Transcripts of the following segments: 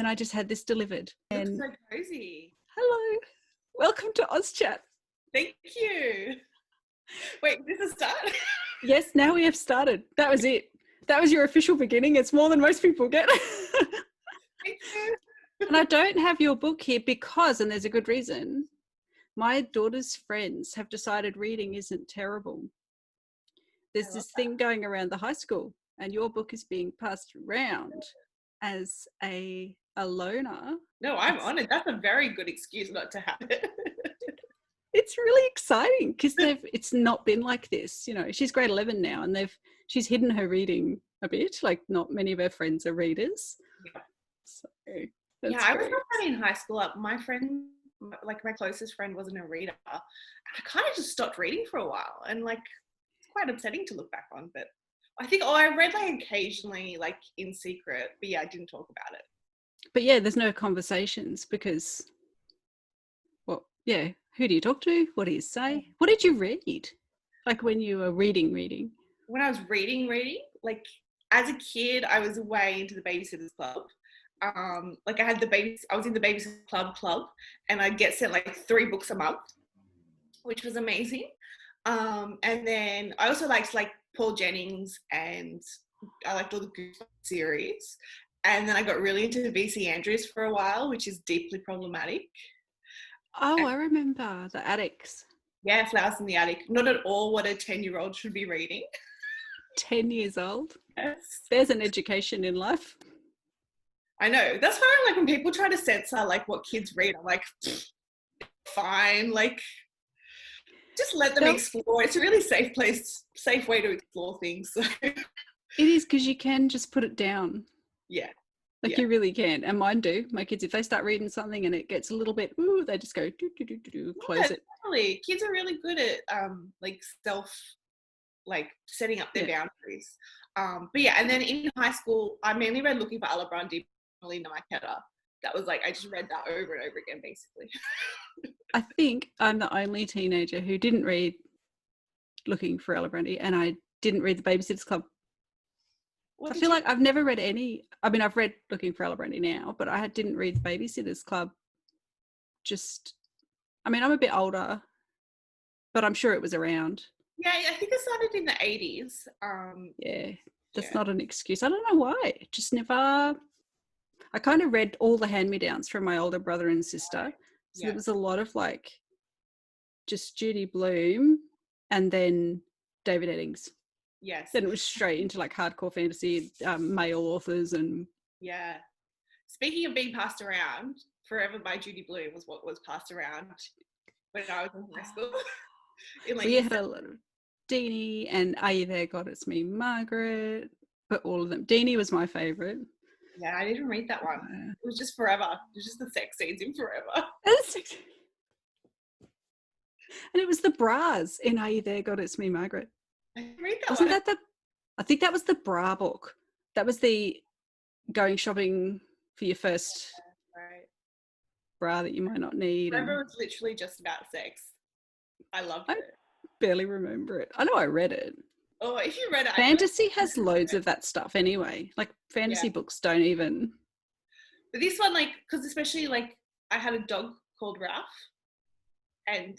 then I just had this delivered. It And looks so cozy. hello, welcome to OzChat. Thank you. Wait, this is start? Yes, now we have started. That was it. That was your official beginning. It's more than most people get. Thank you. And I don't have your book here because, and there's a good reason, my daughter's friends have decided reading isn't terrible. There's this thing going around the high school, and your book is being passed around as a loner. No, I'm honoured. That's a very good excuse not to have it. It's really exciting because it's not been like this. You know, she's grade 11 now, and she's hidden her reading a bit. Like, not many of her friends are readers. Yeah. So yeah, I was like that in high school. My friend, like my closest friend, wasn't a reader. I kind of just stopped reading for a while, and like it's quite upsetting to look back on. But I think I read like occasionally, like in secret. But yeah, I didn't talk about it. But yeah, there's no conversations because, well, yeah, who do you talk to? What do you say? What did you read? Like when you were reading? When I was reading, like as a kid, I was way into the Babysitters Club. Like I was in the Babysitters Club, and I'd get sent like 3 books a month, which was amazing. And then I also liked like Paul Jennings, and I liked all the Goosebumps series. And then I got really into B.C. Andrews for a while, which is deeply problematic. Oh, I remember The Attics. Yeah, Flowers in the Attic. Not at all what a 10-year-old should be reading. 10 years old? Yes. There's an education in life. I know. That's why I'm like, when people try to censor like what kids read, I'm like, fine, like just let them explore. It's a really safe way to explore things. So. It is, because you can just put it down. Yeah. Like you really can. And mine do. My kids, if they start reading something and it gets a little bit, they just go, close it. Totally. Kids are really good at like setting up their boundaries. But yeah, and then in high school, I mainly read Looking for Alibrandi, Melina Marquetta. That was like, I just read that over and over again, basically. I think I'm the only teenager who didn't read Looking for Alibrandi, and I didn't read The Babysitter's Club. I feel like I've never read any. I mean, I've read Looking for Alibrandi now, but I didn't read The Babysitter's Club. I'm a bit older, but I'm sure it was around. Yeah, I think it started in the 80s. Yeah, that's not an excuse. I don't know why. Just never. I kind of read all the hand-me-downs from my older brother and sister. So there was a lot of like just Judy Blume and then David Eddings. Yes. Then it was straight into like hardcore fantasy, male authors and... Yeah. Speaking of being passed around, Forever by Judy Blume was what was passed around when I was in high school. We had a lot of Deanie and Are You There, God, It's Me, Margaret, but all of them. Deanie was my favourite. Yeah, I didn't read that one. It was just Forever. It was just the sex scenes in Forever. And it was the bras in Are You There, God, It's Me, Margaret. I didn't read that Wasn't one. I think that was the bra book. That was the going shopping for your first bra that you might not need. Forever was literally just about sex. I loved it. I barely remember it. I know I read it. Oh, if you read it. Fantasy has loads of that stuff anyway. Like fantasy books don't even. But this one, like, because especially like I had a dog called Ralph, and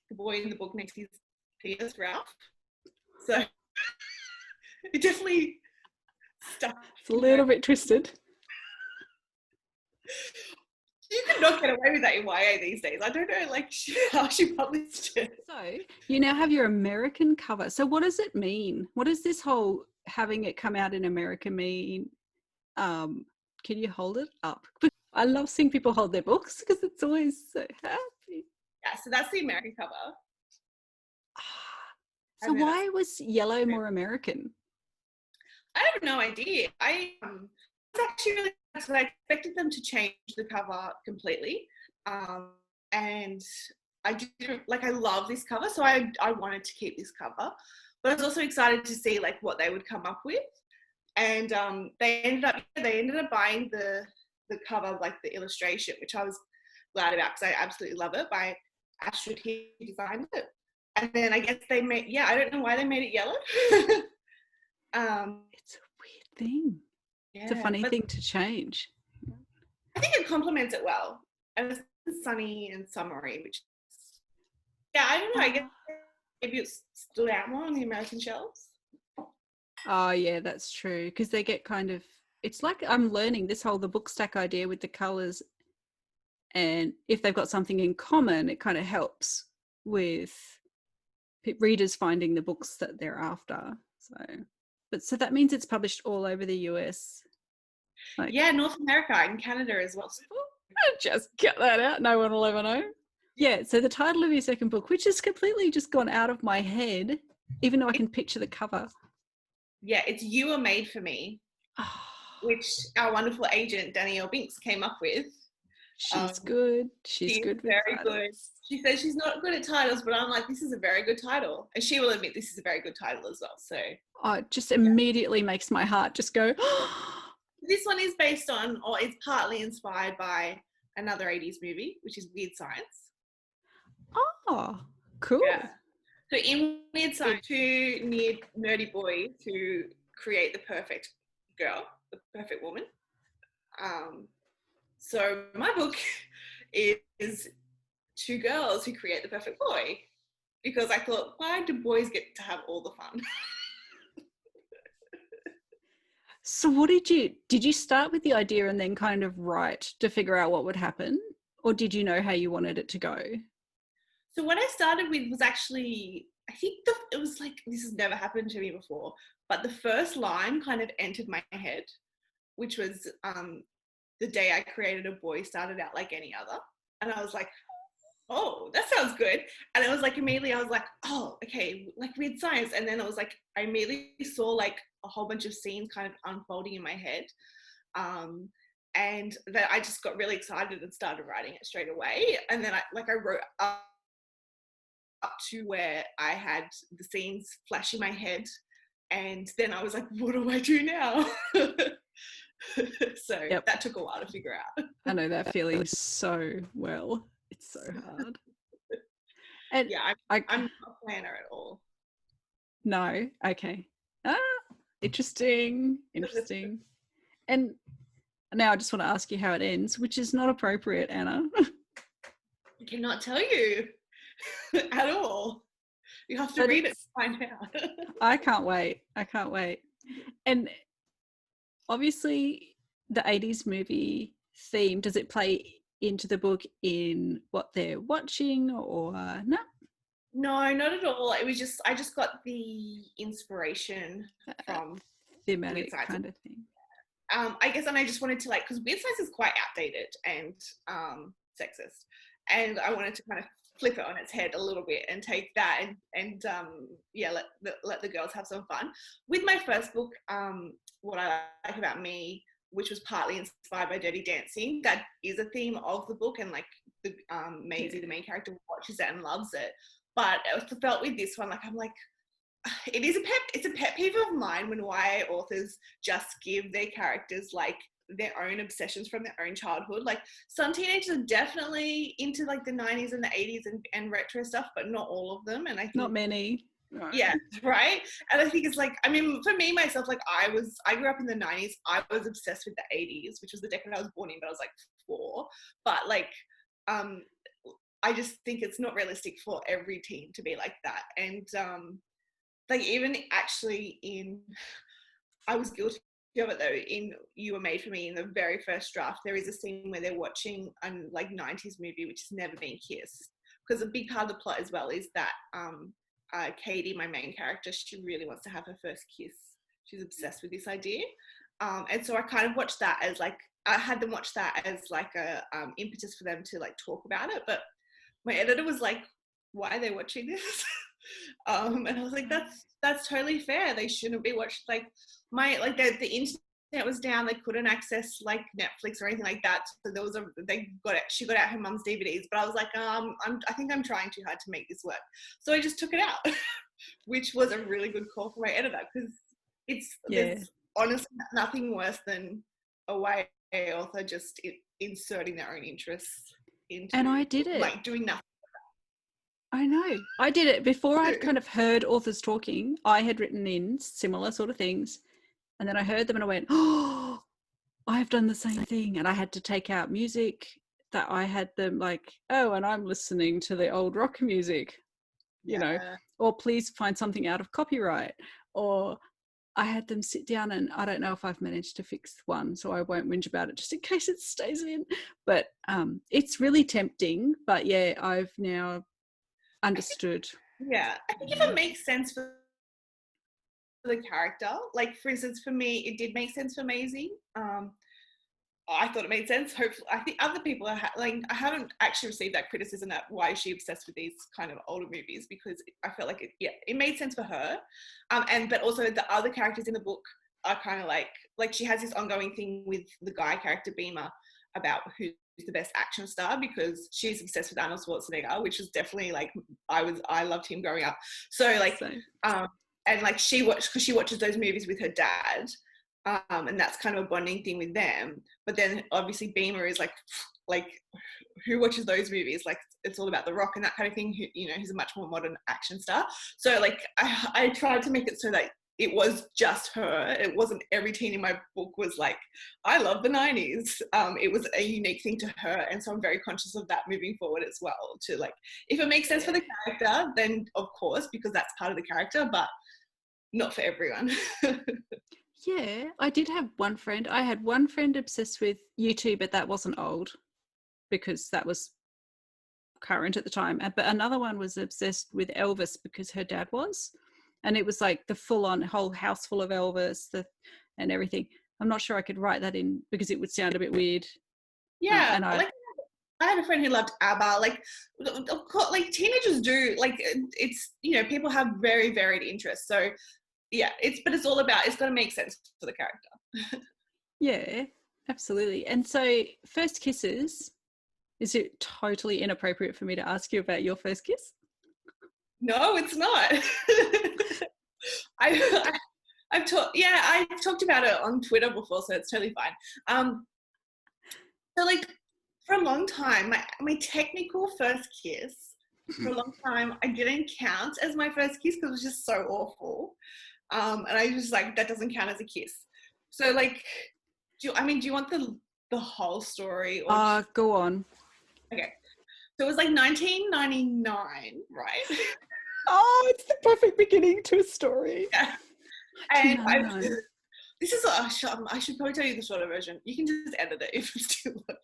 the boy in the book next to his penis, Ralph. So it definitely stuck. It's a little bit twisted. You cannot get away with that in YA these days. I don't know, like, how she published it. So you now have your American cover. So what does it mean? What does this whole having it come out in America mean? Can you hold it up? I love seeing people hold their books because it's always so happy. Yeah, so that's the American cover. So why was yellow more American? I have no idea. I was actually really, so I expected them to change the cover completely. And I didn't, like, I love this cover, so I wanted to keep this cover. But I was also excited to see like what they would come up with. And they ended up buying the cover, like the illustration, which I was glad about because I absolutely love it, by Astrid. He designed it. And then I guess they made, I don't know why they made it yellow. It's a weird thing. Yeah, it's a funny thing to change. complements it well. And it's sunny and summery, which yeah, I don't know. I guess maybe it stood out more on the American shelves. Oh yeah, that's true. Because they get kind of, it's like I'm learning this whole the book stack idea with the colours, and if they've got something in common, it kind of helps with readers finding the books that they're after. So that means it's published all over the US. Like, yeah, North America and Canada as well. just get that out. No one will ever know. Yeah. So the title of your second book, which has completely just gone out of my head, even though I can picture the cover. Yeah, it's You Are Made for Me, which our wonderful agent Danielle Binks came up with. She's good. She's good with very titles. good. She says she's not good at titles, but I'm like, this is a very good title. And she will admit this is a very good title as well. So it just immediately makes my heart just go. This one is based on, or it's partly inspired by another 80s movie, which is Weird Science. Oh, cool. Yeah. So in Weird Science, two nerdy boys who create the perfect girl, the perfect woman. So my book is two girls who create the perfect boy, because I thought, why do boys get to have all the fun? So what did you start with the idea and then kind of write to figure out what would happen? Or did you know how you wanted it to go? So what I started with was actually, I think it was like, this has never happened to me before, but the first line kind of entered my head, which was the day I created a boy started out like any other. And I was like, oh, that sounds good. And it was like, immediately I was like, oh, okay, like Weird Science. And then it was like, I immediately saw like a whole bunch of scenes kind of unfolding in my head. And that I just got really excited and started writing it straight away. And then I wrote up to where I had the scenes flash in my head. And then I was like, what do I do now? So that took a while to figure out. I know that feeling so well. It's so hard. And yeah, I'm not a planner at all. No, okay. Interesting. And now I just want to ask you how it ends, which is not appropriate, Anna. I cannot tell you at all. You have to read it to find out. I can't wait. And obviously the 80s movie theme, does it play into the book in what they're watching or no? No, not at all. It was just, I just got the inspiration from thematic kind of thing. I guess, and I just wanted to like, because Weird Science is quite outdated and sexist, and I wanted to kind of flip it on its head a little bit and take that and let the girls have some fun. With my first book, What I Like About Me, which was partly inspired by Dirty Dancing, that is a theme of the book, and like the Maisie, the main character, watches it and loves it. But I felt with this one, like I'm like, it's a pet peeve of mine when YA authors just give their characters like their own obsessions from their own childhood. Like some teenagers are definitely into like the 90s and the 80s and retro stuff, but not all of them. And I think not many. No. Yeah, right. And I think it's like, I mean, for me myself, like I grew up in the 90s. I was obsessed with the 80s, which was the decade I was born in, but I was like 4. But like I just think it's not realistic for every teen to be like that. And like even actually I was guilty of it though, in You Were Made for Me, in the very first draft, there is a scene where they're watching a like 90s movie which has never been kissed. Because a big part of the plot as well is that Katie, my main character, she really wants to have her first kiss. She's obsessed with this idea. And so I kind of watched that as like, I had them watch that as like a impetus for them to like talk about it. But my editor was like, why are they watching this? And I was like, that's totally fair. They shouldn't be watching, like the internet was down. They couldn't access like Netflix or anything like that. So there was she got out her mum's DVDs, but I was like, I think I'm trying too hard to make this work. So I just took it out, which was a really good call for my editor, because there's honestly nothing worse than a YA author just inserting their own interests into, and I did it, like doing nothing. I know. I did it before I'd kind of heard authors talking. I had written in similar sort of things, and then I heard them and I went, oh, I've done the same thing, and I had to take out music that I had them like, oh, and I'm listening to the old rock music, you know, Yeah. or please find something out of copyright. Or I had them sit down, and I don't know if I've managed to fix one, so I won't whinge about it just in case it stays in. But it's really tempting. But yeah, I've now understood. Yeah, I think if it makes sense for the character, like for instance, for me, it did make sense for Maisie. I thought it made sense. Hopefully, I think other people are like, I haven't actually received that criticism that why is she obsessed with these kind of older movies, because I felt like it made sense for her, but also the other characters in the book are kind of like she has this ongoing thing with the guy character Beamer about who's the best action star, because she's obsessed with Arnold Schwarzenegger, which is definitely like I loved him growing up. So like and like she watches those movies with her dad. And that's kind of a bonding thing with them. But then obviously Beamer is like who watches those movies? Like it's all about The Rock and that kind of thing. Who, you know, he's a much more modern action star. So like I tried to make it so that it was just her. It wasn't every teen in my book was like, I love the 90s. It was a unique thing to her. And so I'm very conscious of that moving forward as well. To like, if it makes sense for the character, then of course, because that's part of the character, but not for everyone. Yeah, I did have one friend. I had one friend obsessed with U2, but that wasn't old because that was current at the time. But another one was obsessed with Elvis because her dad was. And it was like the full-on whole house full of Elvis and everything. I'm not sure I could write that in because it would sound a bit weird. Yeah, And like I had a friend who loved ABBA. Like, of course, like teenagers do. Like, it's, you know, people have very varied interests. So yeah, it's all about, it's got to make sense for the character. yeah, absolutely. And so first kisses, is it totally inappropriate for me to ask you about your first kiss? No, it's not. I've talked about it on Twitter before, so it's totally fine. So like for a long time, my technical first kiss, for a long time, I didn't count as my first kiss because it was just so awful. And I was like, that doesn't count as a kiss. So like, do you want the whole story? Or Go on. okay. So it was like 1999, right? Oh, it's the perfect beginning to a story. Yeah. And this is I should probably tell you the shorter version. You can just edit it if it's too long.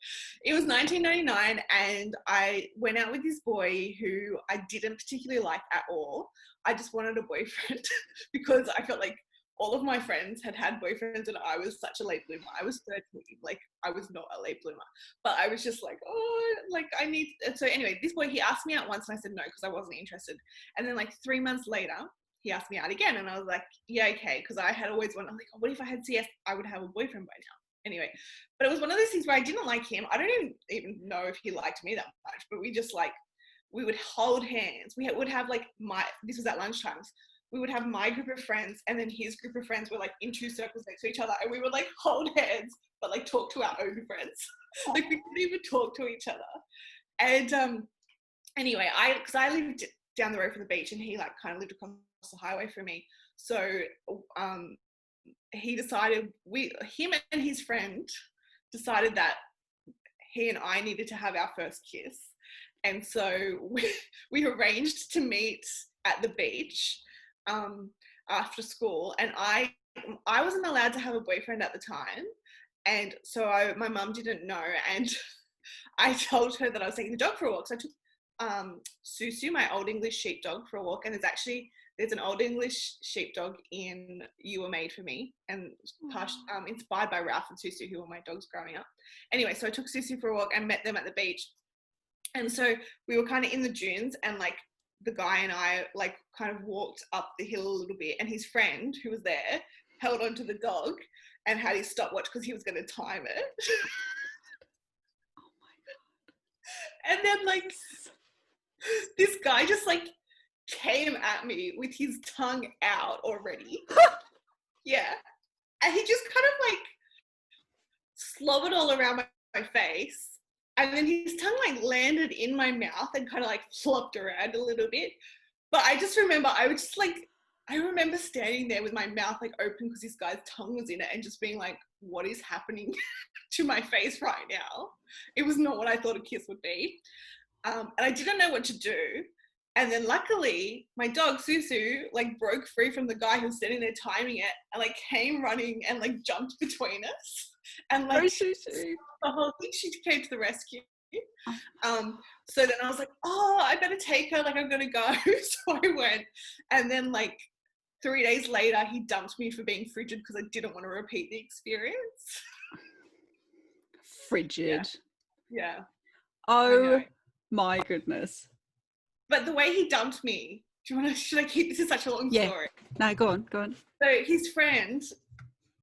It was 1999, and I went out with this boy who I didn't particularly like at all. I just wanted a boyfriend because I felt like all of my friends had boyfriends and I was such a late bloomer. I was 13, like I was not a late bloomer, but I was just like, oh, like I need. So anyway, this boy, he asked me out once and I said no because I wasn't interested. And then like 3 months later, he asked me out again and I was like, yeah, okay, because I had always wanted, I'm like, oh, what if I had CS? I would have a boyfriend by now. Anyway, but it was one of those things where I didn't like him. I don't even know if he liked me that much, but we just like, we would hold hands. We would have like this was at lunchtimes. We would have my group of friends and then his group of friends were like in two circles next to each other and we would like hold hands, but like talk to our own friends. Like we couldn't even talk to each other. And anyway, because I lived down the road from the beach and he like kind of lived across the highway from me. So he decided, him and his friend decided that he and I needed to have our first kiss. And so we arranged to meet at the beach after school. And I wasn't allowed to have a boyfriend at the time. And so my mum didn't know. And I told her that I was taking the dog for a walk. So I took Susu, my old English sheepdog, for a walk. And there's an old English sheepdog in You Were Made For Me, and inspired by Ralph and Susu, who were my dogs growing up. Anyway, so I took Susu for a walk and met them at the beach. And so we were kind of in the dunes and like the guy and I like kind of walked up the hill a little bit and his friend who was there held onto the dog and had his stopwatch because he was going to time it. Oh my God. And then like this guy just like came at me with his tongue out already. Yeah. And he just kind of like slobbered all around my face. And then his tongue like landed in my mouth and kind of like flopped around a little bit. But I just remember I was just like I remember standing there with my mouth like open because this guy's tongue was in it and just being like, what is happening to my face right now? It was not what I thought a kiss would be. And I didn't know what to do. And then luckily my dog Susu like broke free from the guy who was sitting there timing it and like came running and like jumped between us. And like Susu. the whole thing, she came to the rescue. So then I was like, oh, I better take her, like I'm gonna go. So I went, and then like 3 days later he dumped me for being frigid because I didn't want to repeat the experience. Frigid. Yeah. Oh my goodness. But the way he dumped me, should I keep, this is such a long story. No, go on. So his friend,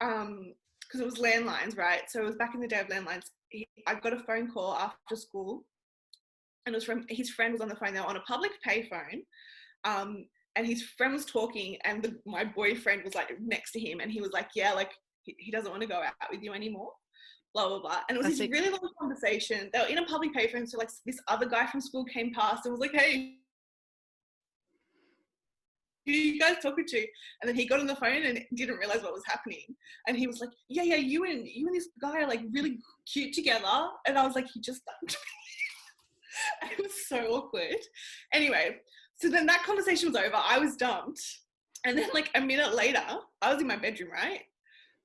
because it was landlines, right? So it was back in the day of landlines. I got a phone call after school, and it was from his friend was on the phone. They were on a public payphone, and his friend was talking, and my boyfriend was like next to him, and he was like, "Yeah, like he doesn't want to go out with you anymore." Blah blah blah. And it was this really long conversation. They were in a public payphone, so like this other guy from school came past and was like, "Hey, who are you guys talking to?" And then he got on the phone and didn't realize what was happening. And he was like, yeah, you and this guy are like really cute together. And I was like, he just dumped me. It was so awkward. Anyway, so then that conversation was over. I was dumped. And then like a minute later, I was in my bedroom, right?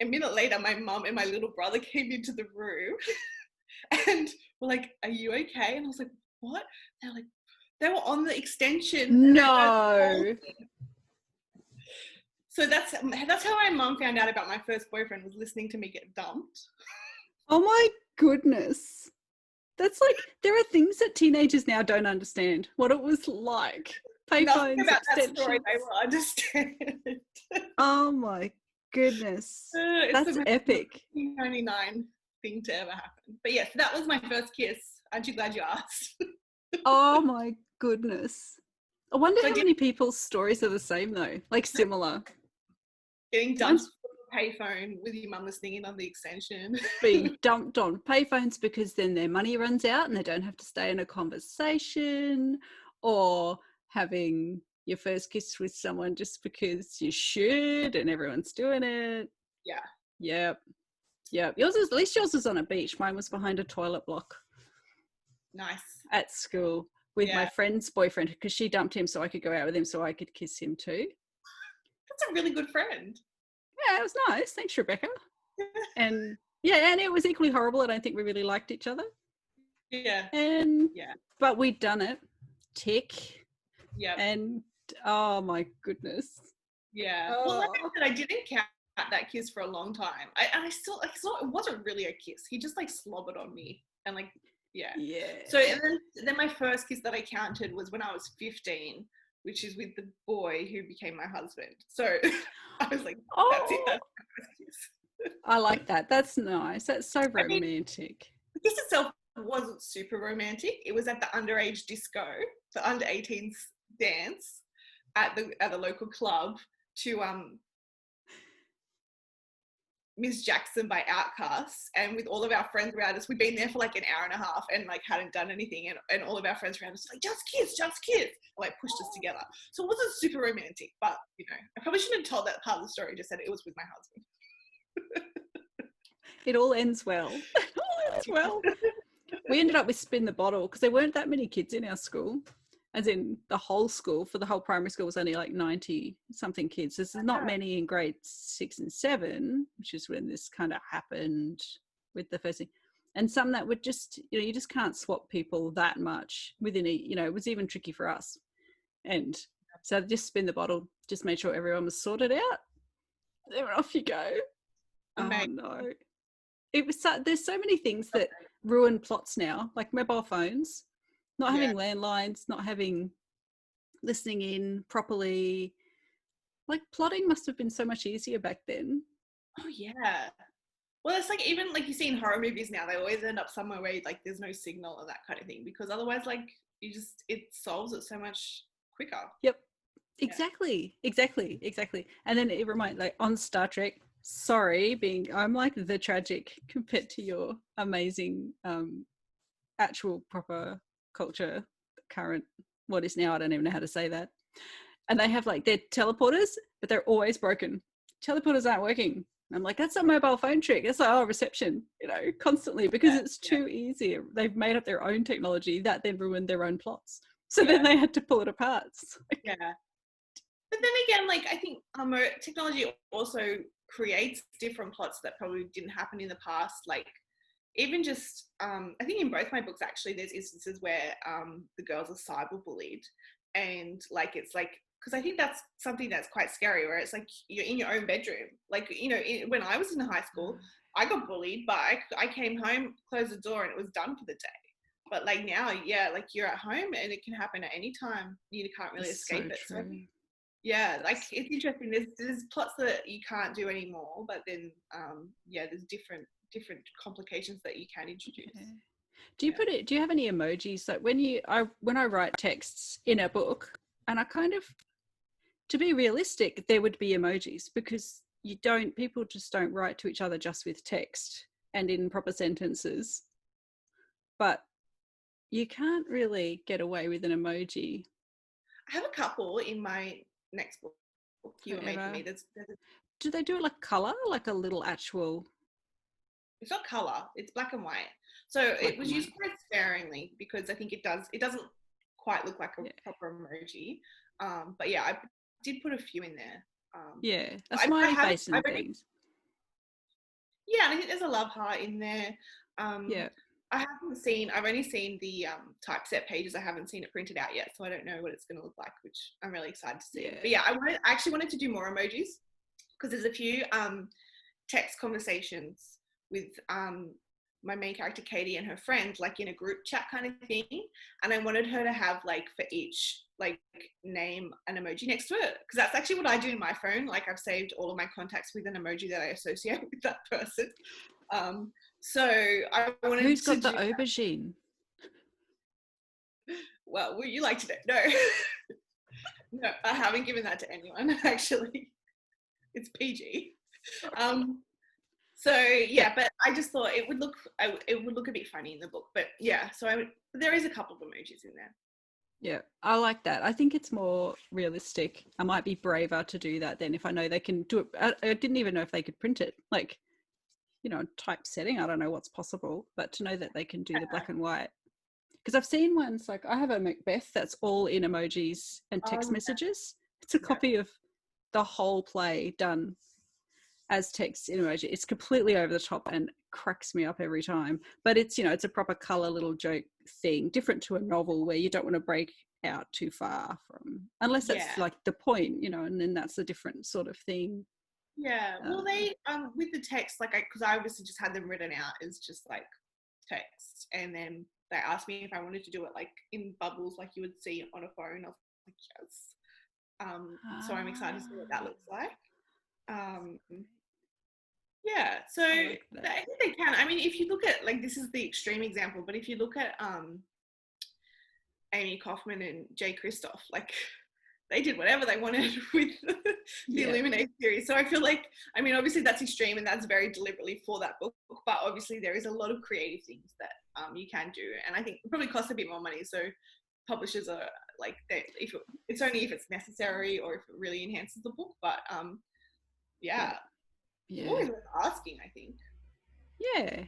A minute later, my mum and my little brother came into the room and were like, are you okay? And I was like, what? They're like, they were on the extension. No. So that's how my mum found out about my first boyfriend, was listening to me get dumped. Oh my goodness. That's like, there are things that teenagers now don't understand what it was like. Payphones, nothing about extensions. That story they will understand. Oh my goodess. That's epic. 1999 thing to ever happen. But yes, that was my first kiss. Aren't you glad you asked? Oh my goodness. I wonder how many people's stories are the same though, like similar. Getting dumped on a payphone with your mum listening in on the extension. Being dumped on payphones because then their money runs out and they don't have to stay in a conversation, or having your first kiss with someone just because you should and everyone's doing it. Yeah. Yep. At least yours was on a beach. Mine was behind a toilet block. Nice. At school with my friend's boyfriend, because she dumped him so I could go out with him so I could kiss him too. That's a really good friend. Yeah, it was nice. Thanks, Rebecca. And it was equally horrible. I don't think we really liked each other. Yeah. But we'd done it. Tick. Yeah. And oh my goodness. Yeah. Oh. Well, like I said, I didn't count that kiss for a long time. I still, like, it wasn't really a kiss. He just like slobbered on me and like, yeah. So and then my first kiss that I counted was when I was 15, which is with the boy who became my husband. So I was like, that's it. That's my first kiss. I like that. That's nice. That's so romantic. The kiss itself wasn't super romantic. It was at the underage disco, the under 18s dance at the local club to Miss Jackson by Outcasts, and with all of our friends around us, we'd been there for like an hour and a half and like hadn't done anything, and all of our friends around us like, just kiss, and, like pushed us together. So it wasn't super romantic, but you know, I probably shouldn't have told that part of the story. Just said it was with my husband. It all ends well. It all ends well. We ended up with Spin the Bottle because there weren't that many kids in our school, as in the whole school. For the whole primary school was only like 90 something kids. There's not many in grade 6 and 7, which is when this kind of happened with the first thing. And some that would just, you just can't swap people that much within it was even tricky for us. And so just Spin the Bottle, just made sure everyone was sorted out. Then off you go. Amazing. Oh no. It was there's so many things that ruin plots now, like mobile phones, not having landlines, not having listening in properly. Like plotting must have been so much easier back then. Oh yeah. Well, it's like, even like you see in horror movies now, they always end up somewhere where like there's no signal and that kind of thing, because otherwise like it solves it so much quicker. Yep. Exactly. And then it reminds, like on Star Trek, I'm like the tragic compared to your amazing actual proper culture, current, what is now, I don't even know how to say that. and they have like their teleporters, but they're always broken. Teleporters aren't working. I'm like, that's a mobile phone trick. It's like, oh, reception, constantly, because it's too easy. They've made up their own technology that then ruined their own plots. So then they had to pull it apart. Yeah. But then again, like, I think technology also creates different plots that probably didn't happen in the past. Like, even just, I think in both my books, actually, there's instances where the girls are cyberbullied. And, like, it's like, because I think that's something that's quite scary, where it's like you're in your own bedroom. Like, when I was in high school, I got bullied, but I came home, closed the door, and it was done for the day. But like now, like you're at home and it can happen at any time. You can't really escape it. True. So like it's interesting. There's plots that you can't do anymore, but then there's different complications that you can introduce. Yeah. Do you have any emojis? Like when I write texts in a book, and I kind of, to be realistic, there would be emojis, because people just don't write to each other just with text and in proper sentences. But you can't really get away with an emoji. I have a couple in my next book. You were making me. Do they do it like colour, like a little actual? It's not colour. It's black and white. So it was used quite sparingly, because I think it doesn't quite look like a proper emoji. But yeah, I did put a few in there. A smiley face and things. Yeah, and I think there's a love heart in there. I've only seen the typeset pages. I haven't seen it printed out yet, so I don't know what it's going to look like, which I'm really excited to see. Yeah. But yeah, I actually wanted to do more emojis, because there's a few text conversations with my main character Katie and her friend, like in a group chat kind of thing, and I wanted her to have, like, for each, like, name an emoji next to it, because that's actually what I do in my phone. Like, I've saved all of my contacts with an emoji that I associate with that person. So I wanted Who's to got the aubergine? Well, would you like to know? No. No, I haven't given that to anyone, actually. It's PG. So yeah, but I just thought it would look a bit funny in the book. But yeah, so there is a couple of emojis in there. Yeah, I like that. I think it's more realistic. I might be braver to do that then if I know they can do it. I didn't even know if they could print it. Like, typesetting, I don't know what's possible, but to know that they can do the black and white. Because I've seen ones, like I have a Macbeth that's all in emojis and text messages. It's a copy of the whole play done as text in emoji. It's completely over the top and cracks me up every time. But it's, it's a proper colour little joke thing, different to a novel where you don't want to break out too far from, unless that's like the point, and then that's a different sort of thing. Yeah, well, they with the text, like, because I obviously just had them written out as just like text, and then they asked me if I wanted to do it like in bubbles, like you would see on a phone. I was like, yes. So I'm excited to see what that looks like. Yeah, so I think they can. I mean, if you look at, like, this is the extreme example, but if you look at Amy Kaufman and Jay Kristoff, like, they did whatever they wanted with the Illuminate series. So I feel like, I mean, obviously that's extreme and that's very deliberately for that book, but obviously there is a lot of creative things that you can do, and I think it probably costs a bit more money. So publishers are like, it's only if it's necessary or if it really enhances the book. But yeah. Always worth asking, I think. Yeah,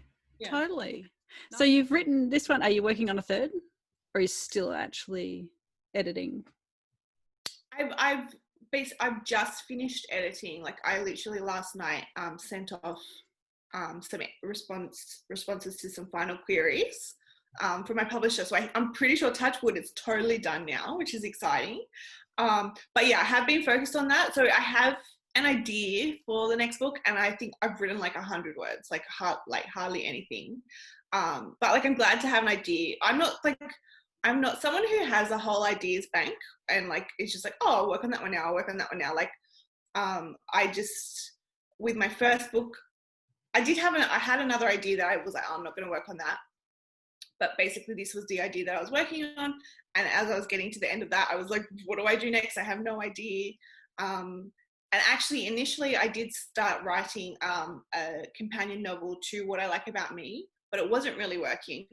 totally. So you've written this one. Are you working on a third, or are you still actually editing? I've just finished editing. Like, I literally last night sent off some responses to some final queries from my publisher. So I'm pretty sure, touch wood, it's totally done now, which is exciting. But yeah, I have been focused on that. So I have an idea for the next book, and I think I've written like 100 words, like hardly anything. But like, I'm glad to have an idea. I'm not someone who has a whole ideas bank and like it's just like, oh, I'll work on that one now, Like, I just, with my first book, I had another idea that I was like, oh, I'm not going to work on that. But basically this was the idea that I was working on. And as I was getting to the end of that, I was like, what do I do next? I have no idea. And actually, initially, I did start writing a companion novel to What I Like About Me, but it wasn't really working.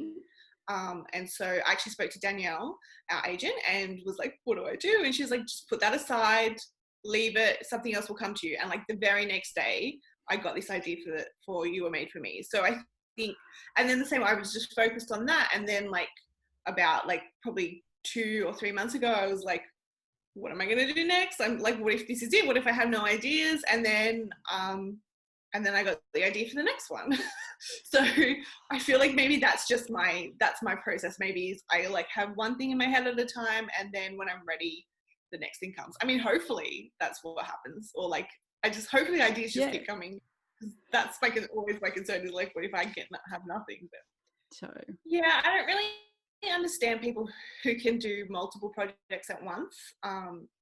And so I actually spoke to Danielle, our agent, and was like, what do I do? And she was like, just put that aside, leave it, something else will come to you. And like the very next day, I got this idea for You Were Made For Me. So I think, and then the same, I was just focused on that. And then like about like probably 2 or 3 months ago, I was like, what am I going to do next? I'm like, what if this is it? What if I have no ideas? And then I got the idea for the next one. So I feel like maybe that's my process. Maybe is I like have one thing in my head at a time, and then when I'm ready, the next thing comes. I mean, hopefully that's what happens. Or like, hopefully ideas just keep coming. That's like always my concern is like, what if I have nothing? But So yeah, I don't really understand people who can do multiple projects at once,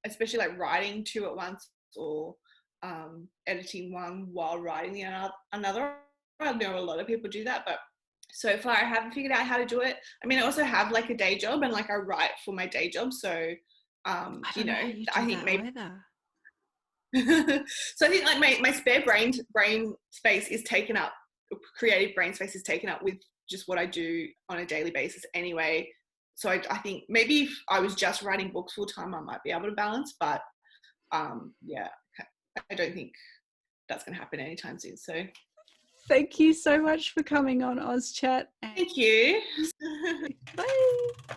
especially like writing 2 at once, or editing one while writing another. I know a lot of people do that, but so far I haven't figured out how to do it. I mean, I also have like a day job, and like I write for my day job, so I don't know how you do I think that maybe either. so I think like my spare brain space is taken up, creative brain space is taken up with just what I do on a daily basis anyway. So I think maybe if I was just writing books full time, I might be able to balance, but yeah, I don't think that's going to happen anytime soon. So Thank you so much for coming on Oz Chat. thank you. Bye.